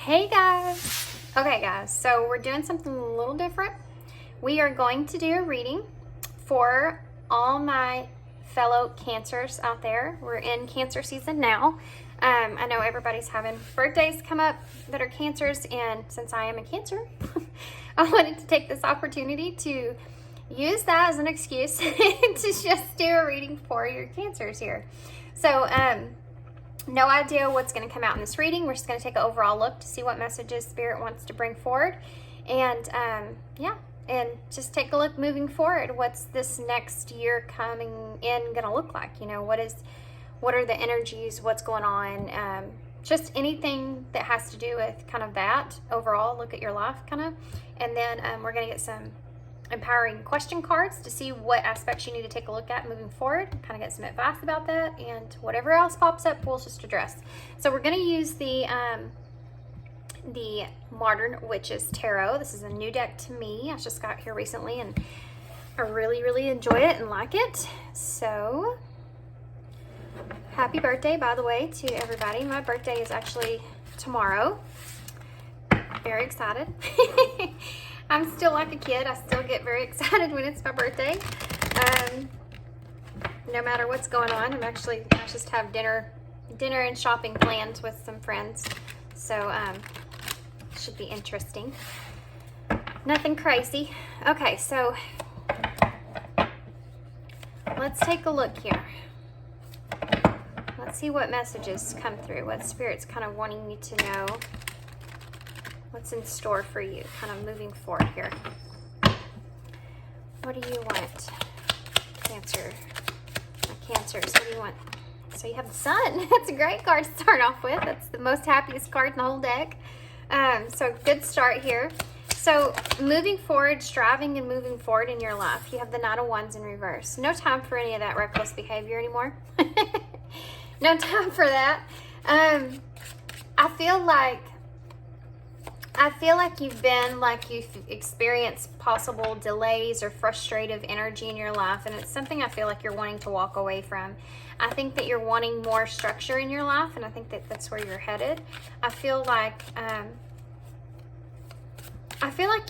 Hey guys! Okay guys, so we're doing something a little different. We are going to do a reading for all my fellow Cancers out there. We're in Cancer season now. I know everybody's having birthdays come up that are Cancers, and since I am a Cancer, I wanted to take this opportunity to use that as an excuse to just do a reading for your Cancers here. So, no idea what's going to come out in this reading. We're just going to take an overall look to see what messages Spirit wants to bring forward. And and just take a look moving forward. What's this next year coming in going to look like? You know, what are the energies? What's going on? Just anything that has to do with kind of that overall look at your life kind of. And then we're going to get some empowering question cards to see what aspects you need to take a look at moving forward, kind of get some advice about that, and whatever else pops up we'll just address. So we're going to use the Modern Witches Tarot. This is a new deck to me. I just got here recently and I really enjoy it and like it. So happy birthday, by the way, to everybody. My birthday is actually tomorrow. Very excited. I'm still like a kid. I still get very excited when it's my birthday. No matter what's going on. I just have dinner and shopping plans with some friends. So, should be interesting. Nothing crazy. Okay, so let's take a look here. Let's see what messages come through. What Spirit's kind of wanting you to know. What's in store for you, kind of moving forward here. What do you want, Cancer? My Cancers, what do you want? So you have the Sun. That's a great card to start off with. That's the most happiest card in the whole deck. So good start here. So moving forward, striving and moving forward in your life. You have the Knight of Wands in reverse. No time for any of that reckless behavior anymore. No time for that. I feel like you've experienced possible delays or frustrative energy in your life, and it's something I feel like you're wanting to walk away from. I think that you're wanting more structure in your life, and I think that that's where you're headed. I feel like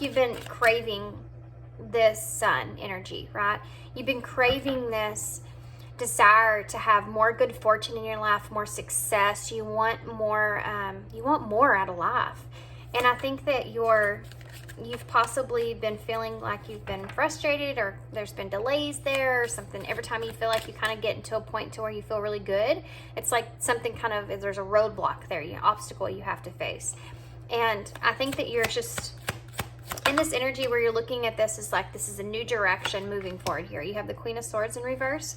you've been craving this Sun energy, right? You've been craving this desire to have more good fortune in your life, more success. You want more out of life. And I think that you've possibly been feeling like you've been frustrated, or there's been delays there or something. Every time you feel like you kind of get into a point to where you feel really good, it's like something kind of, there's a roadblock there, an obstacle you have to face. And I think that you're just in this energy where you're looking at this as like, this is a new direction moving forward here. You have the Queen of Swords in reverse.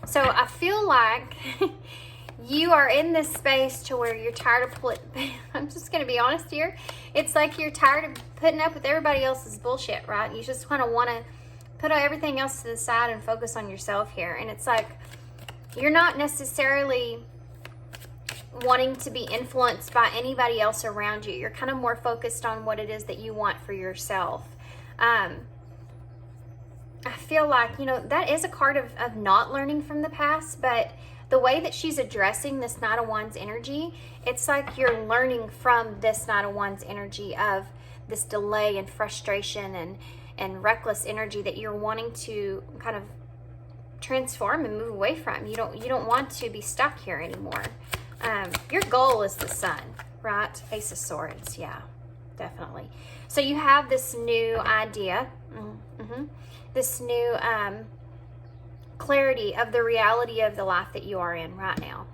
So I feel like you are in this space to where you're tired of I'm just going to be honest here. It's like you're tired of putting up with everybody else's bullshit, right? You just kind of want to put everything else to the side and focus on yourself here. And it's like you're not necessarily wanting to be influenced by anybody else around you. You're kind of more focused on what it is that you want for yourself. I feel like, that is a card of not learning from the past, but the way that she's addressing this Knight of Wands energy, it's like you're learning from this Knight of Wands energy of this delay and frustration and reckless energy that you're wanting to kind of transform and move away from. You don't want to be stuck here anymore. Your goal is the Sun, right? Ace of Swords, yeah, definitely. So you have this new idea, this new clarity of the reality of the life that you are in right now.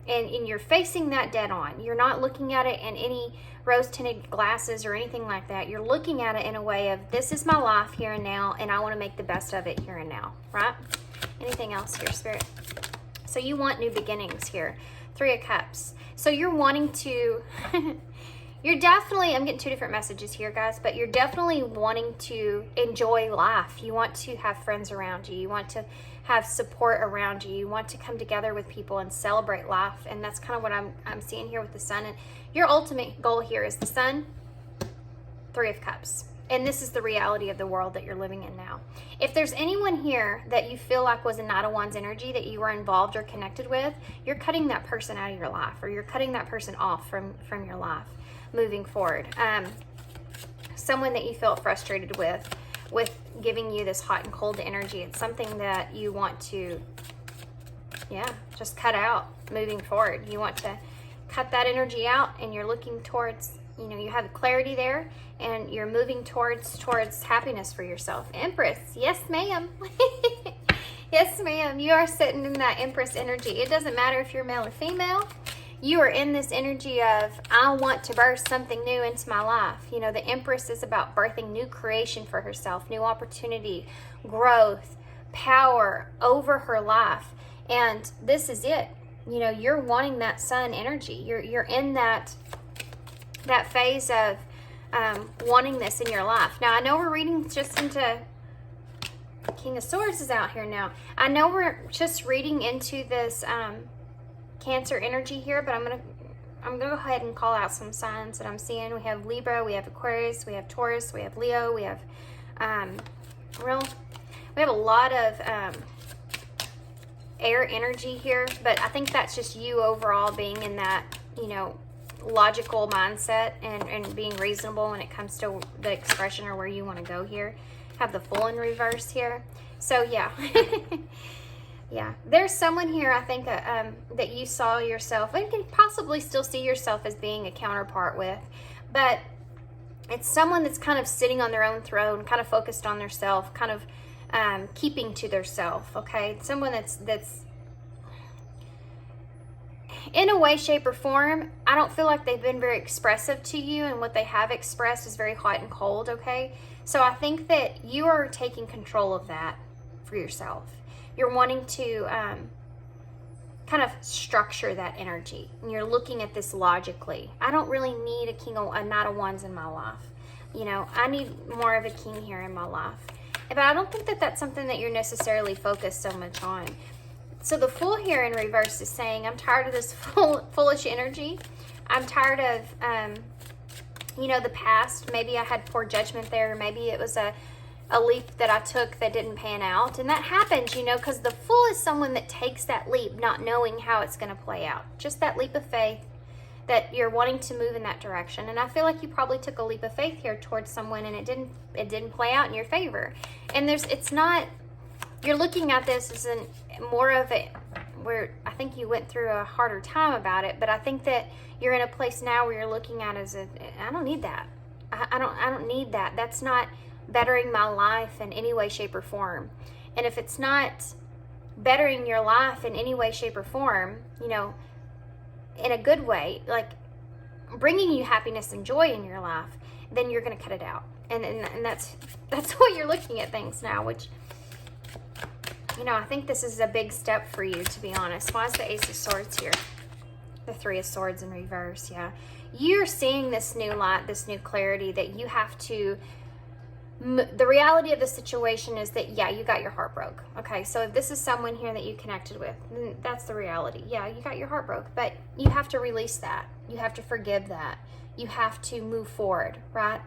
And you're facing that dead on. You're not looking at it in any rose-tinted glasses or anything like that. You're looking at it in a way of, this is my life here and now, and I want to make the best of it here and now, right? Anything else here, Spirit? So you want new beginnings here. Three of Cups. So you're wanting to... You're definitely, I'm getting two different messages here, guys, but you're definitely wanting to enjoy life. You want to have friends around you. You want to have support around you. You want to come together with people and celebrate life. And that's kind of what I'm seeing here with the Sun. And your ultimate goal here is the Sun, Three of Cups. And this is the reality of the world that you're living in now. If there's anyone here that you feel like was a Knight of Wands energy that you were involved or connected with, you're cutting that person out of your life, or you're cutting that person off from your life. moving forward. Someone that you felt frustrated with giving you this hot and cold energy. It's something that you want to, just cut out moving forward. You want to cut that energy out, and you're looking towards, you have clarity there, and you're moving towards happiness for yourself. Empress, yes ma'am. Yes ma'am, you are sitting in that Empress energy. It doesn't matter if you're male or female. You are in this energy of, I want to birth something new into my life. The Empress is about birthing new creation for herself, new opportunity, growth, power over her life. And this is it. You're wanting that sun energy. You're in that phase of wanting this in your life. Now, I know we're reading just into King of Swords is out here now. I know we're just reading into this Cancer energy here, but I'm gonna go ahead and call out some signs that I'm seeing. We have Libra, we have Aquarius, we have Taurus, we have Leo, we have we have a lot of air energy here, but I think that's just you overall being in that, logical mindset and being reasonable when it comes to the expression or where you want to go here. Have the Fool in reverse here. So yeah. Yeah, there's someone here, I think, that you saw yourself, and can possibly still see yourself as being a counterpart with, but it's someone that's kind of sitting on their own throne, kind of focused on their self, kind of keeping to their self, okay? Someone that's in a way, shape, or form, I don't feel like they've been very expressive to you, and what they have expressed is very hot and cold, okay? So I think that you are taking control of that for yourself. You're wanting to kind of structure that energy, and you're looking at this logically. I don't really need a Knight of Wands in my life. I need more of a king here in my life. But I don't think that that's something that you're necessarily focused so much on. So the Fool here in reverse is saying, I'm tired of this foolish energy. I'm tired of, the past. Maybe I had poor judgment there. Maybe it was a leap that I took that didn't pan out. And that happens, because the Fool is someone that takes that leap not knowing how it's going to play out. Just that leap of faith that you're wanting to move in that direction. And I feel like you probably took a leap of faith here towards someone, and it didn't play out in your favor. And you're looking at this as more of a, where I think you went through a harder time about it, but I think that you're in a place now where you're looking at it as I don't need that. I don't need that. That's not bettering my life in any way, shape, or form. And if it's not bettering your life in any way, shape, or form, in a good way, like bringing you happiness and joy in your life, then you're going to cut it out. And that's what you're looking at things now, which, I think this is a big step for you, to be honest. Why is the Ace of Swords here? The Three of Swords in reverse, yeah. You're seeing this new light, this new clarity that you have to, the reality of the situation is that, yeah, you got your heart broke. Okay, so if this is someone here that you connected with, then that's the reality. Yeah, you got your heart broke, but you have to release that. You have to forgive that. You have to move forward, right?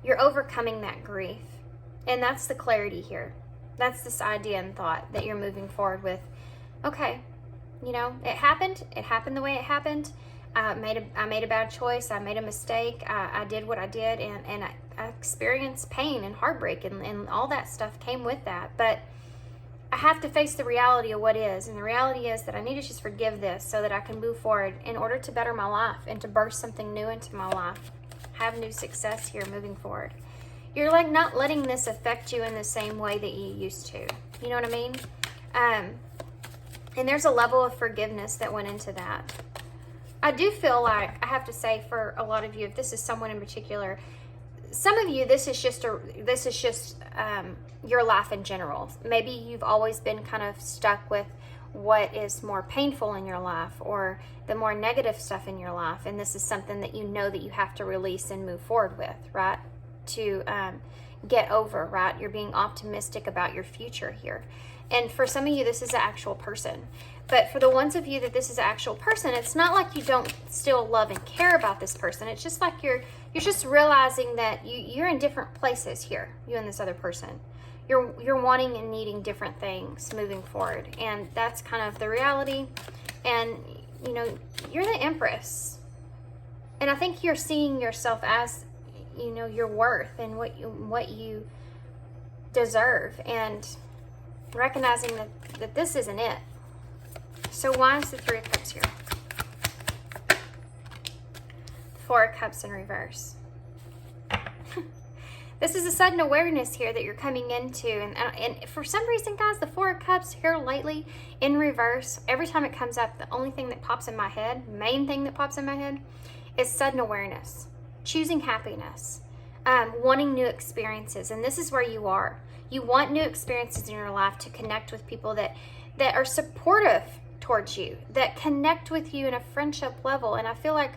You're overcoming that grief. And that's the clarity here. That's this idea and thought that you're moving forward with. Okay, it happened. It happened the way it happened. I made a bad choice. I made a mistake. I did what I did, and I experienced pain and heartbreak, and all that stuff came with that. But I have to face the reality of what is, and the reality is that I need to just forgive this so that I can move forward in order to better my life and to birth something new into my life. Have new success here moving forward. You're like not letting this affect you in the same way that you used to. You know what I mean? And there's a level of forgiveness that went into that. I do feel like, I have to say, for a lot of you, if this is someone in particular, some of you, this is just your life in general. Maybe you've always been kind of stuck with what is more painful in your life, or the more negative stuff in your life, and this is something that you know that you have to release and move forward with, right? To get over, right? You're being optimistic about your future here. And for some of you, this is an actual person. But for the ones of you that this is an actual person, it's not like you don't still love and care about this person. It's just like you're just realizing that you're in different places here, you and this other person. You're wanting and needing different things moving forward. And that's kind of the reality. And, you're the Empress. And I think you're seeing yourself as, you know, your worth and what you deserve, and recognizing that this isn't it. So why is the Three of Cups here? Four of Cups in reverse. This is a sudden awareness here that you're coming into. And for some reason, guys, the Four of Cups here lately in reverse, every time it comes up, the only thing that pops in my head, main thing that pops in my head, is sudden awareness, choosing happiness, wanting new experiences. And this is where you are. You want new experiences in your life to connect with people that are supportive towards you, that connect with you in a friendship level. And I feel like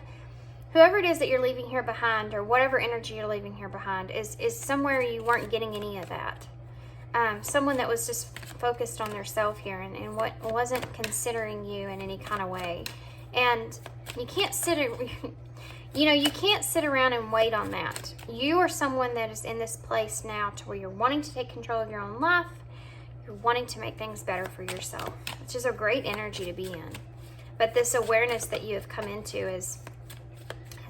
whoever it is that you're leaving here behind, or whatever energy you're leaving here behind, is somewhere you weren't getting any of that. Someone that was just focused on their self here and what wasn't considering you in any kind of way. And you can't you can't sit around and wait on that. You are someone that is in this place now to where you're wanting to take control of your own life. You're wanting to make things better for yourself, which is a great energy to be in. But this awareness that you have come into is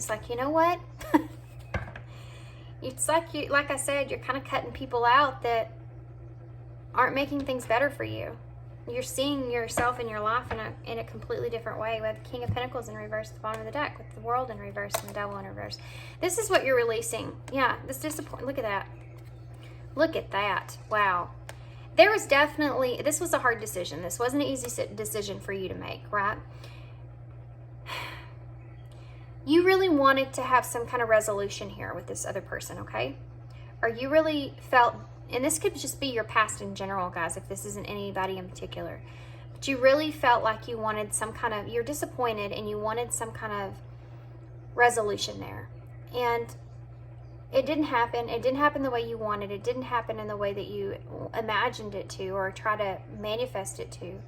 like, you know what? It's like I said, you're kind of cutting people out that aren't making things better for you. You're seeing yourself in your life in a completely different way. We have the King of Pentacles in reverse at the bottom of the deck, with the World in reverse and the Devil in reverse. This is what you're releasing. Yeah, this disappointment. Look at that. Look at that. Wow. There was definitely, this was a hard decision. This wasn't an easy decision for you to make, right? You really wanted to have some kind of resolution here with this other person, okay? Or you really felt, and this could just be your past in general, guys, if this isn't anybody in particular, but you really felt like you wanted some kind of, you're disappointed and you wanted some kind of resolution there. And it didn't happen. It didn't happen the way you wanted. It didn't happen in the way that you imagined it to, or try to manifest it to.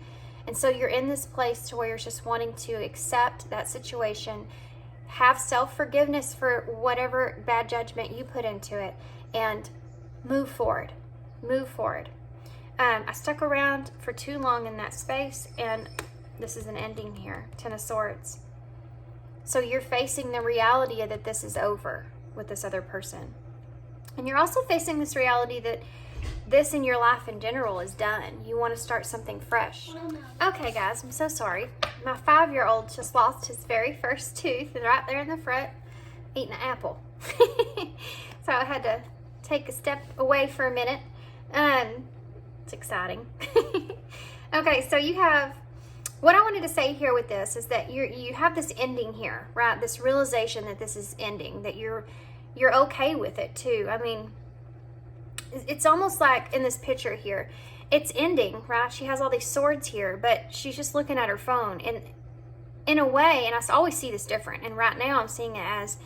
And so you're in this place to where you're just wanting to accept that situation, have self-forgiveness for whatever bad judgment you put into it, and move forward. Move forward. I stuck around for too long in that space, and this is an ending here. Ten of Swords. So you're facing the reality that this is over with this other person. And you're also facing this reality that this in your life in general is done. You want to start something fresh. Okay, guys, I'm so sorry. My 5-year-old just lost his very first tooth, and right there in the front, eating an apple. So I had to take a step away for a minute. It's exciting. Okay, so you have, what I wanted to say here with this is that you have this ending here, right? This realization that this is ending, that you're okay with it too. I mean, it's almost like in this picture here, it's ending, right? She has all these swords here, but she's just looking at her phone. And in a way, and I always see this different, and right now I'm seeing it as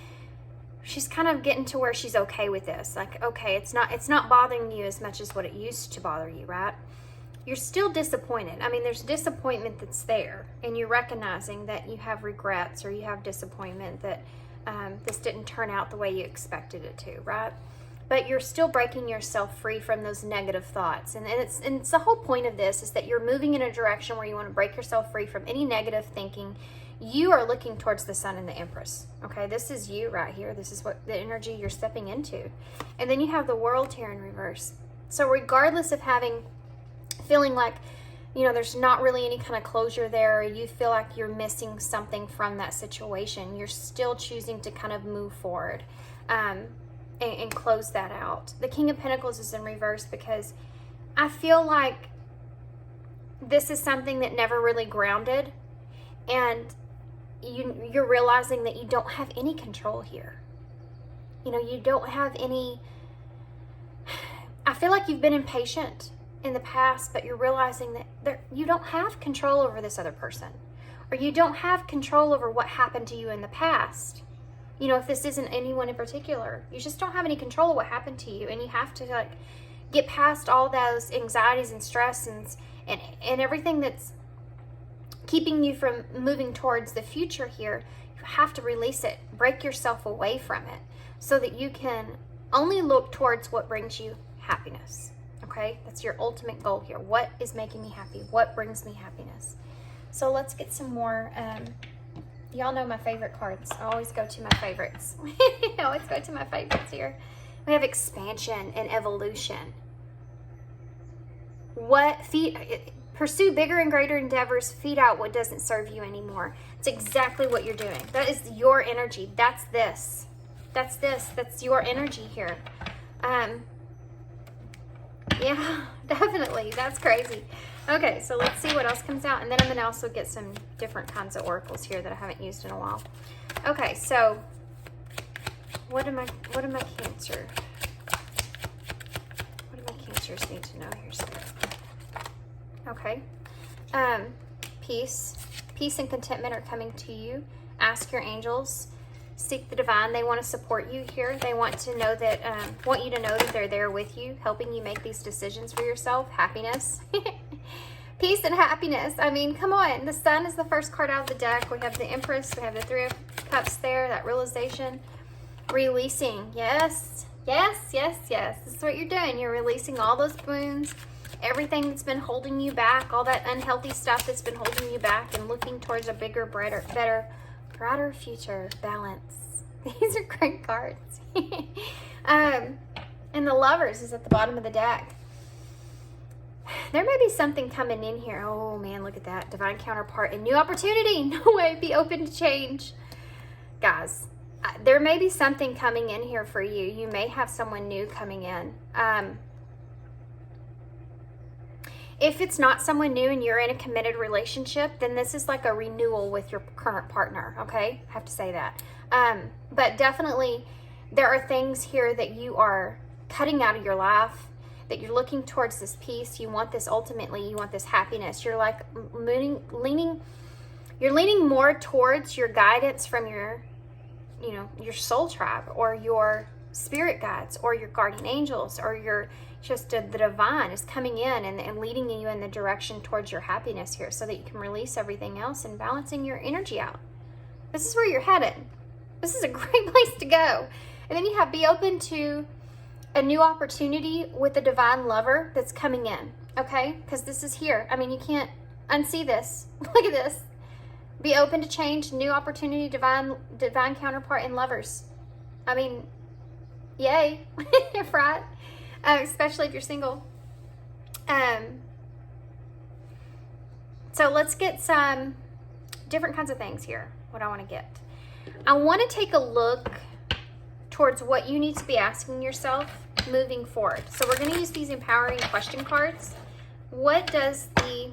she's kind of getting to where she's okay with this. Like, okay, it's not bothering you as much as what it used to bother you, right? You're still disappointed. I mean, there's disappointment that's there, and you're recognizing that you have regrets, or you have disappointment that this didn't turn out the way you expected it to, right? But you're still breaking yourself free from those negative thoughts. And it's the whole point of this is that you're moving in a direction where you want to break yourself free from any negative thinking. You are looking towards the Sun and the Empress. Okay, this is you right here. This is what the energy you're stepping into. And then you have the World here in reverse. So regardless of feeling like, you know, there's not really any kind of closure there, or you feel like you're missing something from that situation, you're still choosing to kind of move forward. And close that out. The King of Pentacles is in reverse because I feel like this is something that never really grounded, and you're realizing that you don't have any control here. You know, you don't have any, I feel like you've been impatient in the past, but you're realizing that you don't have control over this other person, or you don't have control over what happened to you in the past. You know, if this isn't anyone in particular, you just don't have any control of what happened to you, and you have to like get past all those anxieties and stress and everything that's keeping you from moving towards the future here. You have to release it, break yourself away from it, so that you can only look towards what brings you happiness. Okay, that's your ultimate goal here. What is making me happy? What brings me happiness? So let's get some more y'all know my favorite cards. I always go to my favorites. I always go to my favorites here. We have expansion and evolution. Pursue bigger and greater endeavors. Feed out what doesn't serve you anymore. It's exactly what you're doing. That is your energy. That's this. That's this. That's your energy here. Yeah, definitely. That's crazy. Okay, so let's see what else comes out. And then I'm going to also get some different kinds of oracles here that I haven't used in a while. Okay, so what do my Cancer? What do my Cancers need to know here, Spirit? Okay. Peace and contentment are coming to you. Ask your angels. Seek the divine. They want to support you here. They want to know that, want you to know that they're there with you, helping you make these decisions for yourself. Happiness. Peace and happiness. I mean, come on. The Sun is the first card out of the deck. We have the Empress. We have the Three of Cups there. That realization. Releasing. Yes. Yes, yes, yes. This is what you're doing. You're releasing all those wounds. Everything that's been holding you back. All that unhealthy stuff that's been holding you back. And looking towards a bigger, brighter future. Balance. These are great cards. And the Lovers is at the bottom of the deck. There may be something coming in here. Oh man, look at that. Divine counterpart and new opportunity. No way. Be open to change. Guys, there may be something coming in here for you. You may have someone new coming in. If it's not someone new and you're in a committed relationship, then this is like a renewal with your current partner, okay? I have to say that. But definitely there are things here that you are cutting out of your life, that you're looking towards this peace. You want this ultimately, you want this happiness. You're like leaning more towards your guidance from your soul tribe or your spirit guides or your guardian angels or your the divine is coming in and leading you in the direction towards your happiness here so that you can release everything else and balancing your energy out. This is where you're headed. This is a great place to go. And then you have be open to a new opportunity with the divine lover that's coming in, okay? Because this is here. I mean, you can't unsee this. Look at this. Be open to change, new opportunity, divine counterpart, and Lovers. I mean, yay, right? Especially if you're single. So let's get some different kinds of things here. What I want to get. I want to take a look towards what you need to be asking yourself moving forward. So we're going to use these empowering question cards. What does the...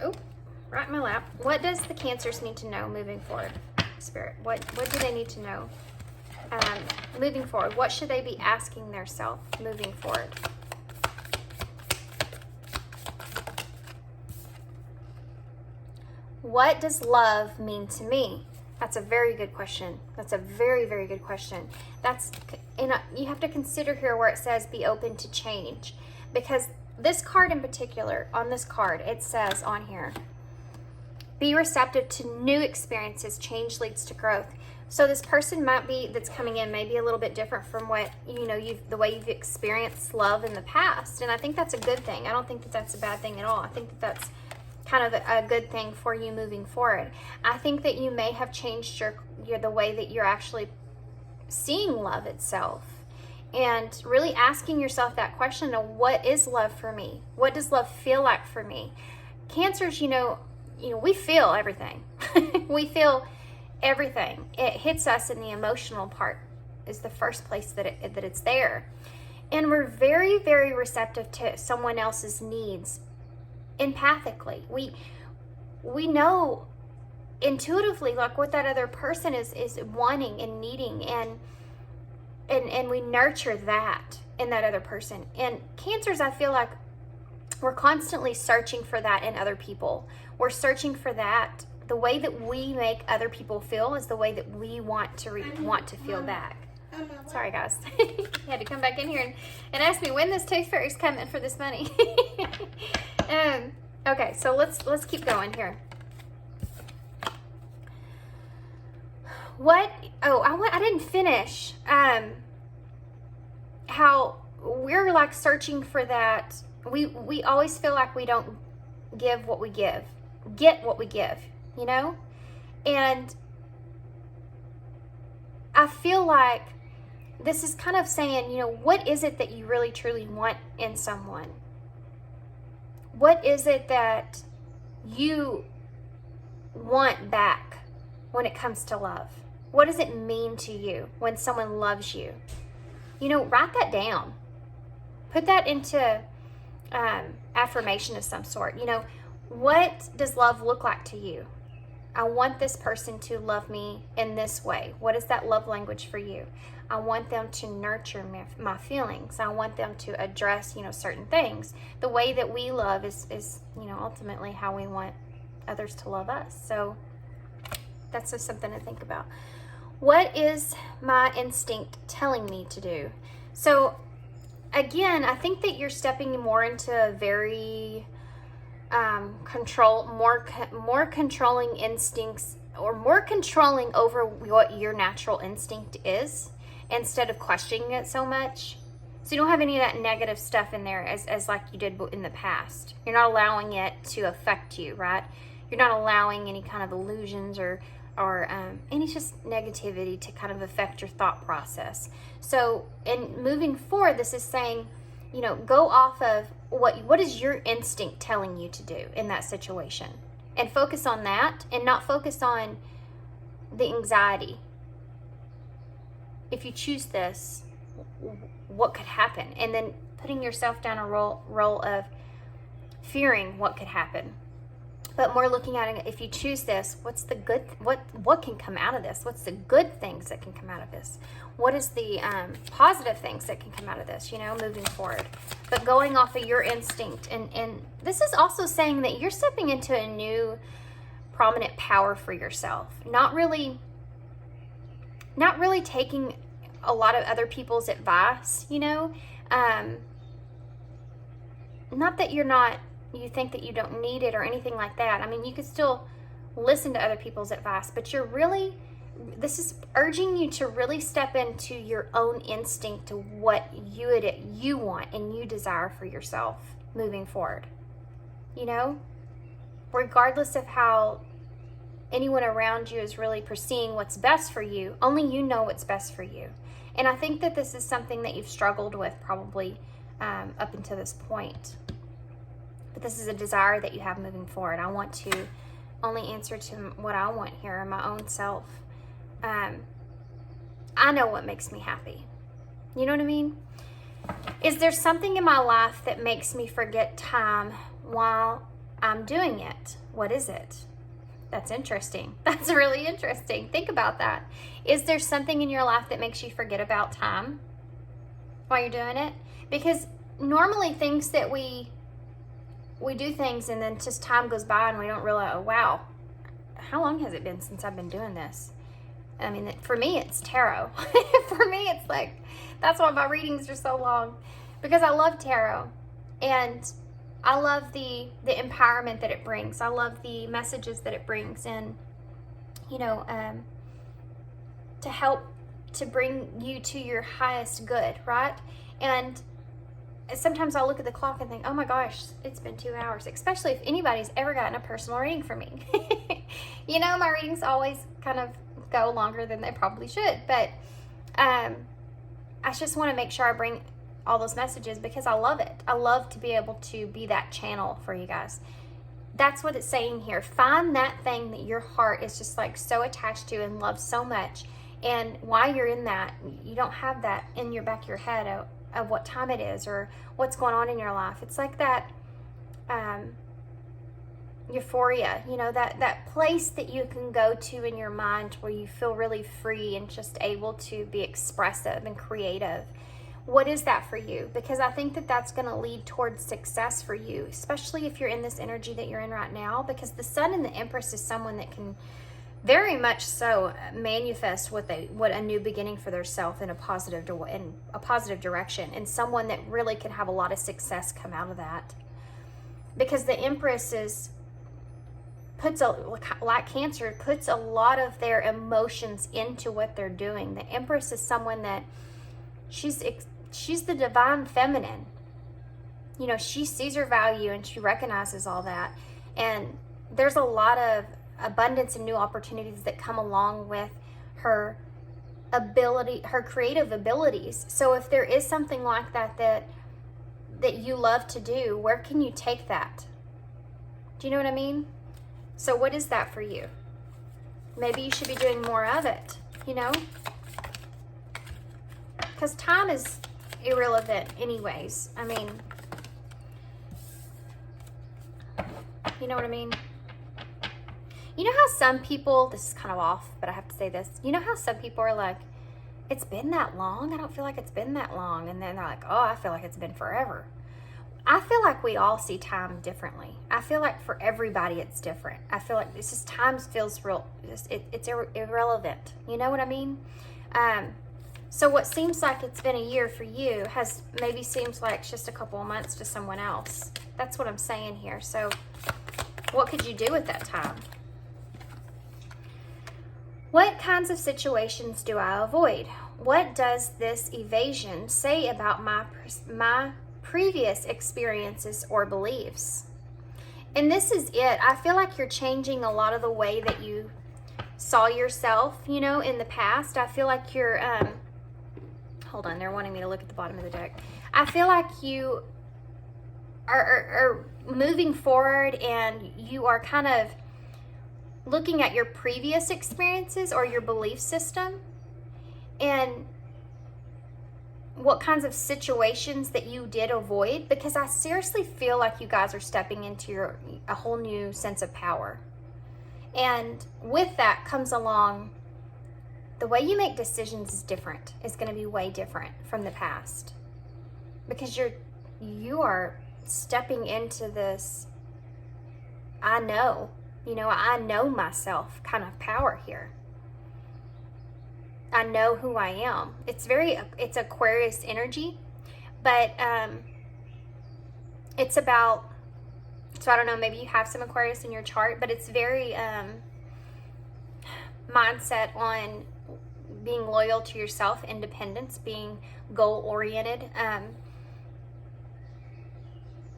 Oh, right in my lap. What does the Cancers need to know moving forward, Spirit? What do they need to know? Moving forward, what should they be asking themselves moving forward? What does love mean to me? That's a very good question. That's a very, very good question. You have to consider here where it says be open to change, because this card in particular, on this card, it says on here, be receptive to new experiences. Change leads to growth. So this person that's coming in may be a little bit different from what, the way you've experienced love in the past. And I think that's a good thing. I don't think that that's a bad thing at all. I think that that's kind of a good thing for you moving forward. I think that you may have changed the way that you're actually seeing love itself. And really asking yourself that question of what is love for me? What does love feel like for me? Cancers, we feel everything. We feel everything. It hits us in the emotional part is the first place that it's there. And we're very, very receptive to someone else's needs empathically. We know intuitively like what that other person is wanting and needing, and we nurture that in that other person. And Cancers, I feel like we're constantly searching for that in other people. We're searching for that. The way that we make other people feel is the way that we want to feel back. Sorry, guys. You had to come back in here and ask me when this tooth fairy's coming for this money. Okay, so let's keep going here. I didn't finish. How we're like searching for that. We always feel like we don't give what we give, get what we give. you know? And I feel like this is kind of saying, you know, what is it that you really truly want in someone? What is it that you want back when it comes to love? What does it mean to you when someone loves you? You know, write that down. Put that into affirmation of some sort. You know, what does love look like to you? I want this person to love me in this way. What is that love language for you? I want them to nurture my feelings. I want them to address, you know, certain things. The way that we love is, you know, ultimately how we want others to love us. So that's just something to think about. What is my instinct telling me to do? So again, I think that you're stepping more into a very more controlling instincts, or more controlling over what your natural instinct is, instead of questioning it so much. So you don't have any of that negative stuff in there as like you did in the past. You're not allowing it to affect you, right? You're not allowing any kind of illusions or any just negativity to kind of affect your thought process. So in moving forward, this is saying, you know, go off of what is your instinct telling you to do in that situation, and focus on that, and not focus on the anxiety. If you choose this, what could happen? And then putting yourself down a role of fearing what could happen. But more looking at it, if you choose this, what's the good, what can come out of this? What's the good things that can come out of this? What is the positive things that can come out of this, you know, moving forward? But going off of your instinct. And this is also saying that you're stepping into a new prominent power for yourself. Not really taking a lot of other people's advice, you know. Not that you think that you don't need it or anything like that. I mean, you could still listen to other people's advice, but this is urging you to really step into your own instinct to what you want and you desire for yourself moving forward. You know, regardless of how anyone around you is really perceiving what's best for you, only you know what's best for you. And I think that this is something that you've struggled with probably up until this point. But this is a desire that you have moving forward. I want to only answer to what I want here in my own self. I know what makes me happy. You know what I mean? Is there something in my life that makes me forget time while I'm doing it? What is it? That's interesting. That's really interesting. Think about that. Is there something in your life that makes you forget about time while you're doing it? Because normally things that we do things and then just time goes by and we don't realize, oh wow, how long has it been since I've been doing this? I mean, for me, it's tarot. For me, it's like, that's why my readings are so long, because I love tarot and I love the empowerment that it brings. I love the messages that it brings, and, you know, to help to bring you to your highest good, right? And sometimes I'll look at the clock and think, oh my gosh, it's been 2 hours, especially if anybody's ever gotten a personal reading from me. You know, my readings always kind of go longer than they probably should, but I just want to make sure I bring all those messages because I love it. I love to be able to be that channel for you guys. That's what it's saying here. Find that thing that your heart is just like so attached to and loves so much, and while you're in that, you don't have that in your back of your head of what time it is or what's going on in your life. It's like that euphoria, you know, that place that you can go to in your mind where you feel really free and just able to be expressive and creative. What is that for you? Because I think that that's going to lead towards success for you, especially if you're in this energy that you're in right now, because the Sun and the Empress is someone that can very much so manifest what a new beginning for their self in a positive direction, and someone that really can have a lot of success come out of that. Because the Empress like Cancer, puts a lot of their emotions into what they're doing. The Empress is someone that she's the divine feminine. You know, she sees her value and she recognizes all that. And there's a lot of abundance and new opportunities that come along with her ability, her creative abilities. So if there is something like that you love to do, where can you take that? Do you know what I mean? So what is that for you? Maybe you should be doing more of it, you know? Because time is irrelevant anyways. I mean, you know what I mean? You know how some people, this is kind of off, but I have to say this. You know how some people are like, it's been that long? I don't feel like it's been that long. And then they're like, oh, I feel like it's been forever. I feel like we all see time differently. I feel like for everybody it's different. I feel like it's just time feels real, it's irrelevant. You know what I mean? So what seems like it's been a year for you has maybe seems like it's just a couple of months to someone else. That's what I'm saying here. So what could you do with that time? What kinds of situations do I avoid? What does this evasion say about my previous experiences or beliefs? And this is it. I feel like you're changing a lot of the way that you saw yourself, you know, in the past. I feel like you're, hold on, they're wanting me to look at the bottom of the deck. I feel like you are moving forward and you are kind of looking at your previous experiences or your belief system and what kinds of situations that you did avoid, because I seriously feel like you guys are stepping into a whole new sense of power. And with that comes along the way you make decisions is different. It's going to be way different from the past, because you are stepping into this I know myself kind of power here. I know who I am. It's Aquarius energy, but it's about, so I don't know, maybe you have some Aquarius in your chart, but it's very mindset on being loyal to yourself, independence, being goal-oriented,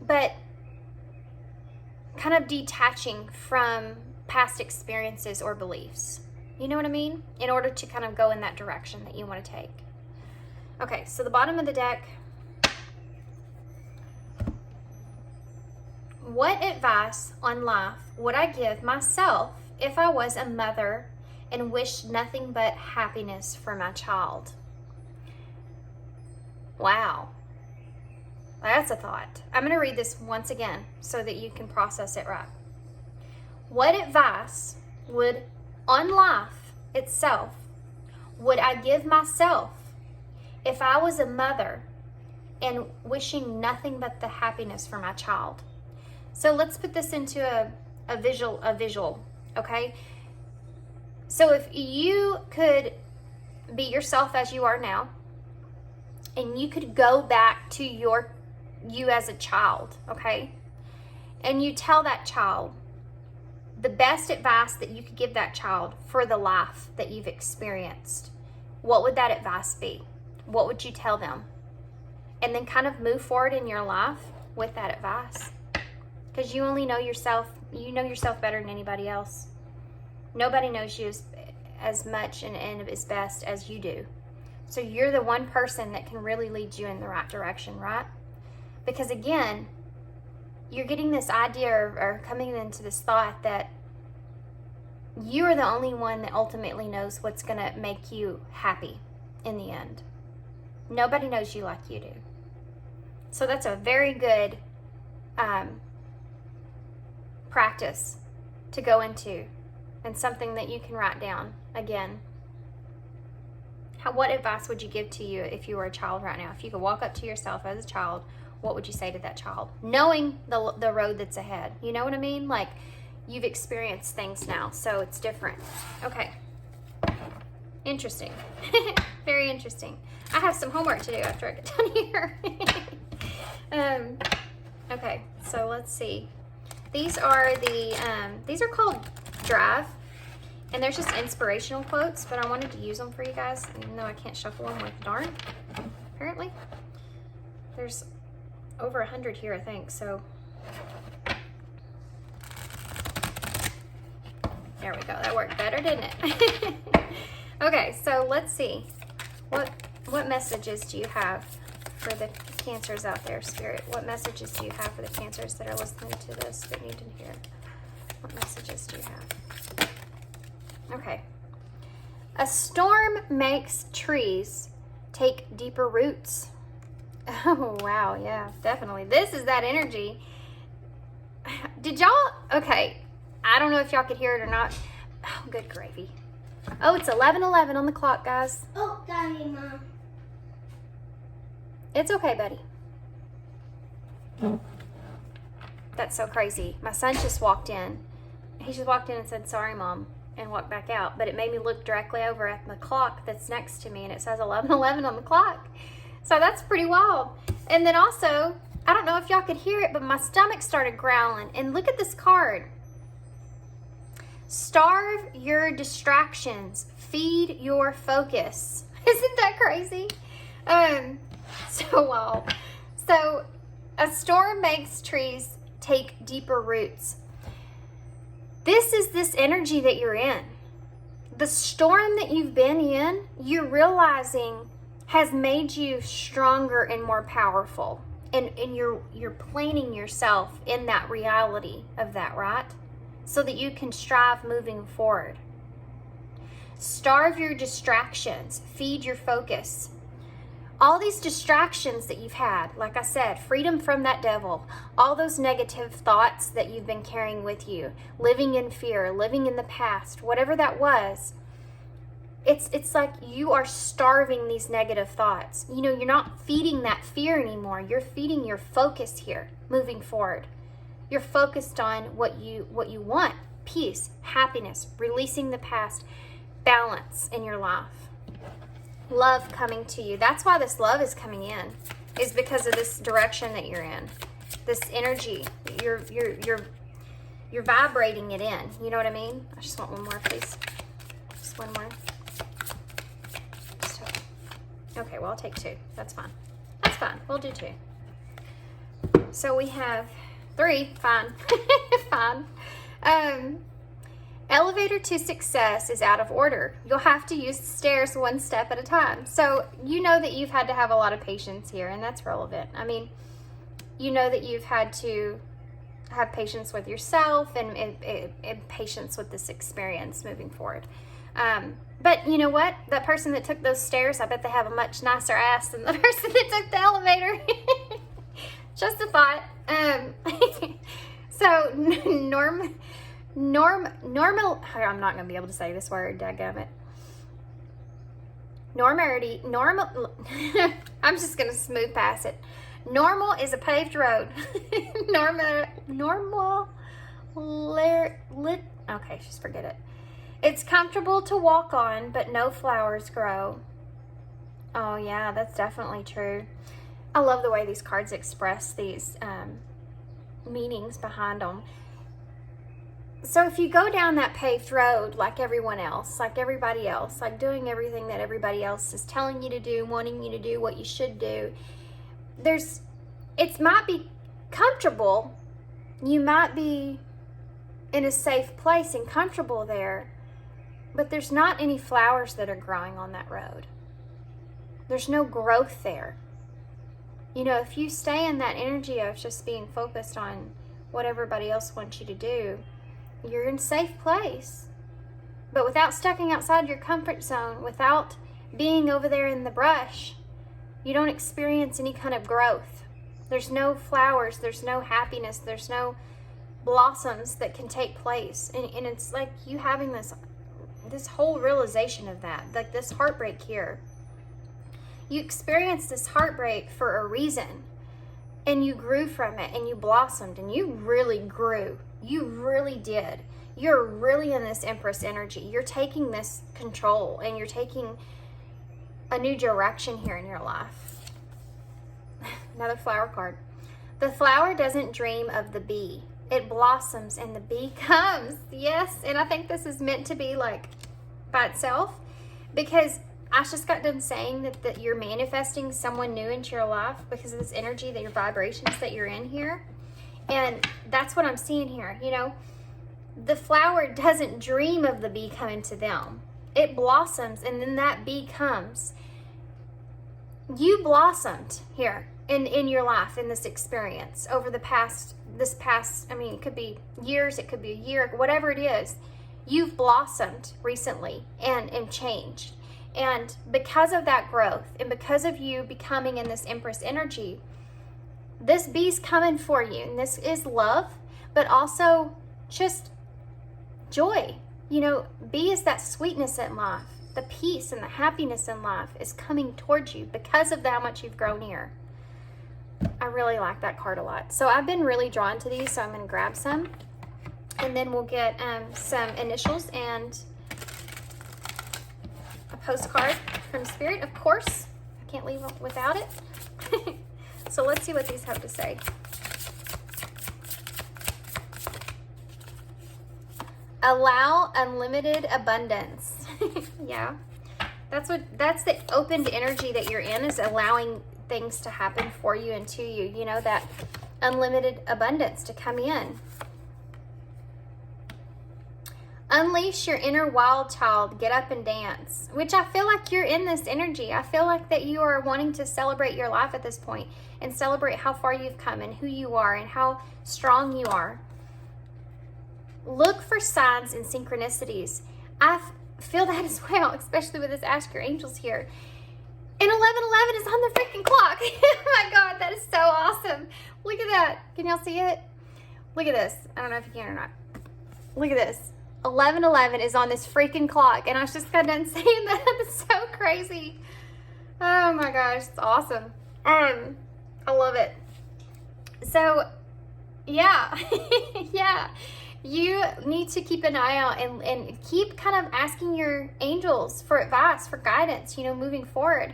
but kind of detaching from past experiences or beliefs. You know what I mean? In order to kind of go in that direction that you want to take. Okay, so the bottom of the deck. What advice on life would I give myself if I was a mother and wished nothing but happiness for my child? Wow. That's a thought. I'm going to read this once again so that you can process it right. What advice on life itself would I give myself if I was a mother and wishing nothing but the happiness for my child? So let's put this into a visual, okay? So if you could be yourself as you are now, and you could go back to you as a child, okay? And you tell that child the best advice that you could give that child for the life that you've experienced. What would that advice be? What would you tell them? And then kind of move forward in your life with that advice. Because you only know yourself, you know yourself better than anybody else. Nobody knows you as much and as best as you do. So you're the one person that can really lead you in the right direction, right? Because again, you're getting this idea or coming into this thought that you are the only one that ultimately knows what's going to make you happy in the end. Nobody knows you like you do. So that's a very good practice to go into, and something that you can write down again. What advice would you give to you if you were a child right now? If you could walk up to yourself as a child, what would you say to that child? Knowing the road that's ahead. You know what I mean? Like, you've experienced things now, so it's different. Okay. Interesting. Very interesting. I have some homework to do after I get done here. Okay, so let's see. These are called Drive. And there's just inspirational quotes, but I wanted to use them for you guys, even though I can't shuffle them with darn, apparently. There's over 100 here, I think, so. There we go. That worked better, didn't it? Okay, so let's see. What messages do you have for the Cancers out there, Spirit? What messages do you have for the Cancers that are listening to this that need to hear? What messages do you have? Okay. A storm makes trees take deeper roots. Oh, wow. Yeah, definitely. This is that energy. Did y'all? Okay. I don't know if y'all could hear it or not. Oh, good gravy. Oh, it's 11:11 on the clock, guys. Oh, Daddy, Mom. It's okay, buddy. That's so crazy. My son just walked in. He just walked in and said, "Sorry, Mom," and walked back out. But it made me look directly over at the clock that's next to me, and it says 11:11 on the clock. So that's pretty wild. And then also, I don't know if y'all could hear it, but my stomach started growling. And look at this card. Starve your distractions. Feed your focus. Isn't that crazy? So wild. So a storm makes trees take deeper roots. This is this energy that you're in. The storm that you've been in, you're realizing has made you stronger and more powerful. And you're planning yourself in that reality of that, right? So that you can strive moving forward. Starve your distractions. Feed your focus. All these distractions that you've had, like I said, freedom from that devil, all those negative thoughts that you've been carrying with you, living in fear, living in the past, whatever that was, it's like you are starving these negative thoughts. You know, you're not feeding that fear anymore. You're feeding your focus here, moving forward. You're focused on what you want, peace, happiness, releasing the past, balance in your life. Love coming to you. That's why this love is coming in, is because of this direction that you're in. This energy, you're vibrating it in. You know what I mean? I just want one more, please. Just one more. Okay, well, I'll take two. That's fine. That's fine. We'll do two. So we have three. Fine. Fine. Elevator to success is out of order. You'll have to use the stairs one step at a time. So you know that you've had to have a lot of patience here, and that's relevant. I mean, you know that you've had to have patience with yourself and patience with this experience moving forward. But you know what? That person that took those stairs, I bet they have a much nicer ass than the person that took the elevator. Just a thought. So normal, I'm not going to be able to say this word, dadgummit. Normal, I'm just going to smooth past it. Normal is a paved road. Okay, just forget it. It's comfortable to walk on, but no flowers grow. Oh yeah, that's definitely true. I love the way these cards express these meanings behind them. So if you go down that paved road like everyone else, like everybody else, like doing everything that everybody else is telling you to do, wanting you to do what you should do, it might be comfortable. You might be in a safe place and comfortable there, but there's not any flowers that are growing on that road. There's no growth there. You know, if you stay in that energy of just being focused on what everybody else wants you to do, you're in a safe place. But without stepping outside your comfort zone, without being over there in the brush, you don't experience any kind of growth. There's no flowers, there's no happiness, there's no blossoms that can take place. And it's like you having this whole realization of that, like this heartbreak here. You experienced this heartbreak for a reason, and you grew from it, and you blossomed, and you really grew. You really did. You're really in this Empress energy. You're taking this control, and you're taking a new direction here in your life. Another flower card. The flower doesn't dream of the bee. It blossoms and the bee comes. Yes, and I think this is meant to be like by itself, because I just got done saying that you're manifesting someone new into your life because of this energy, that your vibrations that you're in here. And that's what I'm seeing here. You know, the flower doesn't dream of the bee coming to them. It blossoms, and then that bee comes. You blossomed here in your life, in this experience over the past, I mean, it could be years, it could be a year, whatever it is. You've blossomed recently and changed. And because of that growth and because of you becoming in this Empress energy, this bee's coming for you. And this is love, but also just joy. You know, bee is that sweetness in life. The peace and the happiness in life is coming towards you because of how much you've grown here. I really like that card a lot. So I've been really drawn to these, so I'm going to grab some. And then we'll get some initials and a postcard from Spirit, of course. I can't leave without it. So let's see what these have to say. Allow unlimited abundance. Yeah. That's the opened energy that you're in, is allowing things to happen for you and to you. You know, that unlimited abundance to come in. Unleash your inner wild child, get up and dance, which I feel like you're in this energy. I feel like that you are wanting to celebrate your life at this point and celebrate how far you've come and who you are and how strong you are. Look for signs and synchronicities. I feel that as well, especially with this Ask Your Angels here. And 11:11 is on the freaking clock. Oh my God, that is so awesome. Look at that. Can y'all see it? Look at this. I don't know if you can or not. Look at this. 11:11 is on this freaking clock, and I just got done saying that. It's so crazy. Oh my gosh, it's awesome. I love it. So, yeah, yeah. You need to keep an eye out and keep kind of asking your angels for advice, for guidance, you know, moving forward.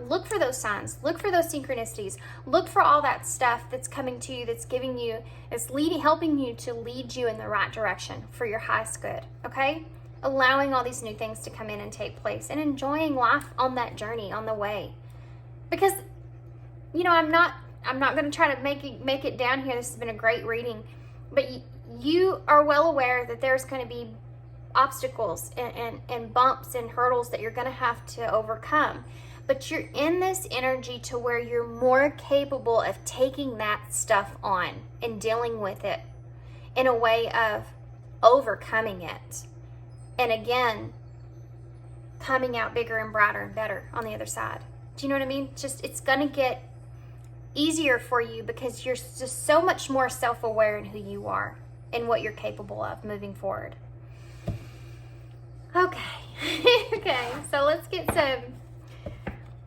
Look for those signs, look for those synchronicities, look for all that stuff that's coming to you, that's giving you, that's helping you to lead you in the right direction for your highest good, okay? Allowing all these new things to come in and take place and enjoying life on that journey, on the way. Because, you know, I'm not going to try to make it down here. This has been a great reading, but you are well aware that there's going to be obstacles and bumps and hurdles that you're going to have to overcome. But you're in this energy to where you're more capable of taking that stuff on and dealing with it in a way of overcoming it. And again, coming out bigger and brighter and better on the other side. Do you know what I mean? It's going to get easier for you because you're just so much more self-aware in who you are and what you're capable of moving forward. Okay. Okay, so let's get some.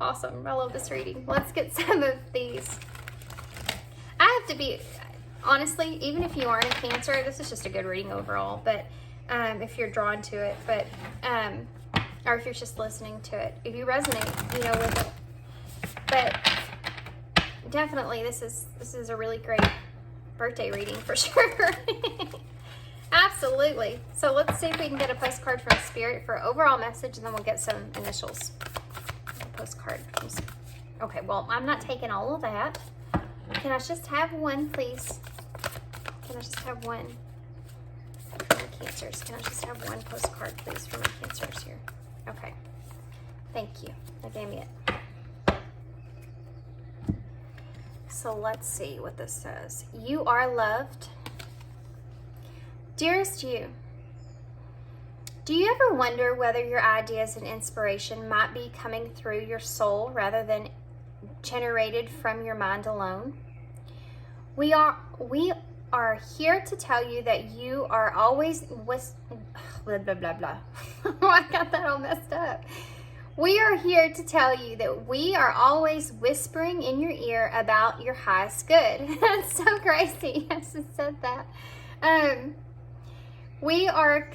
Awesome. I love this reading. Let's get some of these. I have to be, honestly, even if you aren't a Cancer, this is just a good reading overall, but if you're drawn to it, but, or if you're just listening to it, if you resonate, you know, with it. But definitely this is a really great birthday reading for sure. Absolutely. So let's see if we can get a postcard from Spirit for overall message, and then we'll get some initials. Postcard. Okay, well, I'm not taking all of that. Can I just have one, please? Can I just have one for my Cancers? Can I just have one postcard, please, for my Cancers here? Okay. Thank you. That gave me it. So let's see what this says. You are loved. Dearest you, do you ever wonder whether your ideas and inspiration might be coming through your soul rather than generated from your mind alone? We are here to tell you that you are always blah, blah, blah, blah. I got that all messed up. We are here to tell you that we are always whispering in your ear about your highest good. That's so crazy. I just said that. We are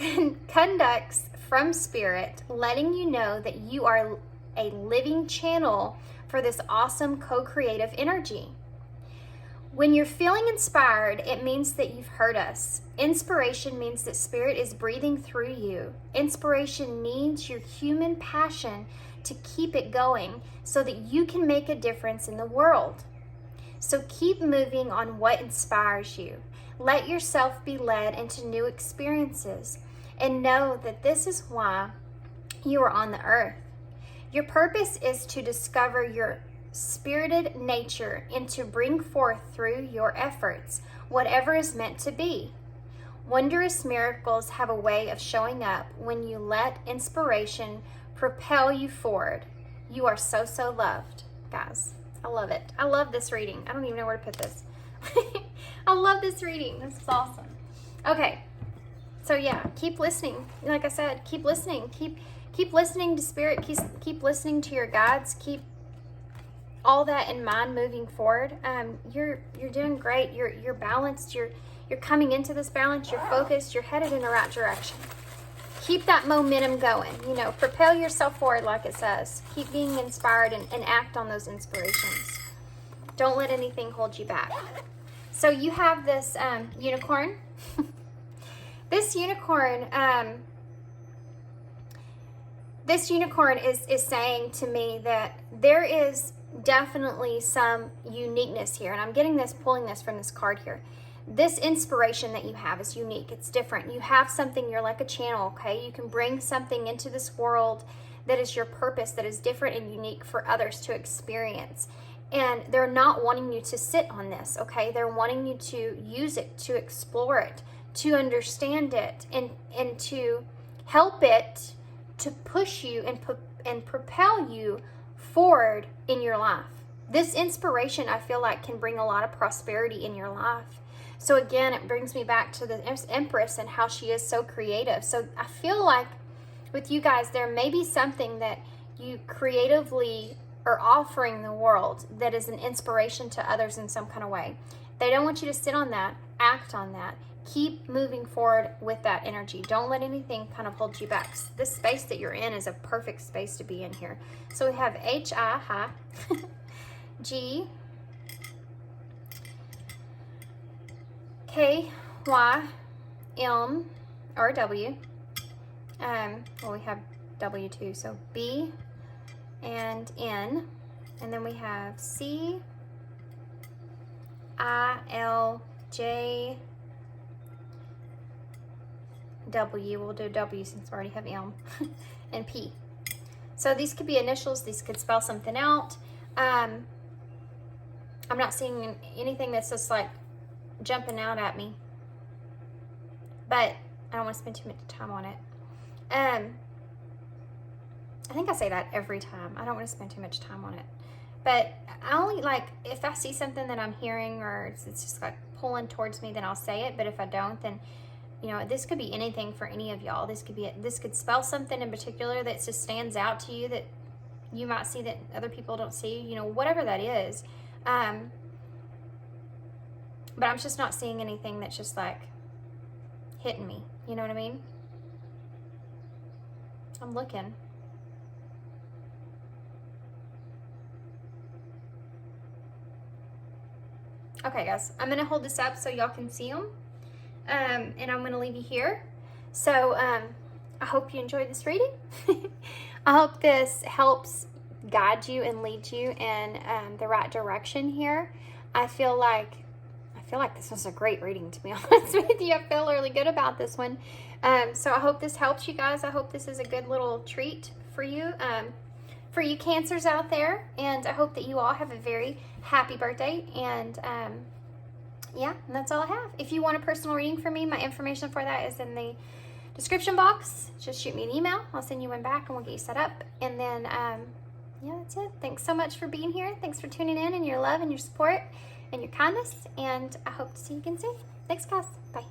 conducts from Spirit, letting you know that you are a living channel for this awesome co-creative energy. When you're feeling inspired, it means that you've heard us. Inspiration means that Spirit is breathing through you. Inspiration needs your human passion to keep it going so that you can make a difference in the world. So keep moving on what inspires you. Let yourself be led into new experiences and know that this is why you are on the earth. Your purpose is to discover your spirited nature and to bring forth through your efforts whatever is meant to be. Wondrous miracles have a way of showing up when you let inspiration propel you forward. You are so, so loved, guys. I love it. I love this reading. I don't even know where to put this. I love this reading. This is awesome. Okay. So yeah, keep listening. Like I said, keep listening. Keep listening to spirit. Keep listening to your guides. Keep all that in mind moving forward. You're doing great. You're balanced. You're coming into this balance. You're focused. You're headed in the right direction. Keep that momentum going. You know, propel yourself forward, like it says. Keep being inspired and act on those inspirations. Don't let anything hold you back. So you have this unicorn. This unicorn is saying to me that there is definitely some uniqueness here. And I'm pulling this from this card here. This inspiration that you have is unique. It's different. You have something, you're like a channel, okay? You can bring something into this world that is your purpose, that is different and unique for others to experience. And they're not wanting you to sit on this, okay? They're wanting you to use it, to explore it, to understand it, and to help it to push you and propel you forward in your life. This inspiration, I feel like, can bring a lot of prosperity in your life. So again, it brings me back to the Empress and how she is so creative. So I feel like with you guys, there may be something that you creatively are offering the world that is an inspiration to others in some kind of way. They don't want you to sit on that. Act on that. Keep moving forward with that energy. Don't let anything kind of hold you back. This space that you're in is a perfect space to be in here. So we have H-I, G, K-Y, M, or W. Well, we have W too. So B and N. And then we have C, I, L, J, W. We'll do W since we already have M. And P. So these could be initials. These could spell something out. I'm not seeing anything that's just like jumping out at me. But I don't want to spend too much time on it. I think I say that every time. I don't want to spend too much time on it. But I only, like, if I see something that I'm hearing or it's just like pulling towards me, then I'll say it. But if I don't, then, you know, this could be anything for any of y'all. This could spell something in particular that just stands out to you that you might see that other people don't see, you know, whatever that is. But I'm just not seeing anything that's just like hitting me. You know what I mean? I'm looking. Okay, guys, I'm going to hold this up so y'all can see them. And I'm going to leave you here. So I hope you enjoyed this reading. I hope this helps guide you and lead you in the right direction here. I feel like this was a great reading, to be honest with you. I feel really good about this one. So I hope this helps you guys. I hope this is a good little treat for you Cancers out there. And I hope that you all have a very happy birthday. And yeah, and that's all I have. If you want a personal reading from me, my information for that is in the description box. Just shoot me an email. I'll send you one back and we'll get you set up. And then, yeah, that's it. Thanks so much for being here. Thanks for tuning in and your love and your support and your kindness. And I hope to see you again soon. Thanks, guys. Bye.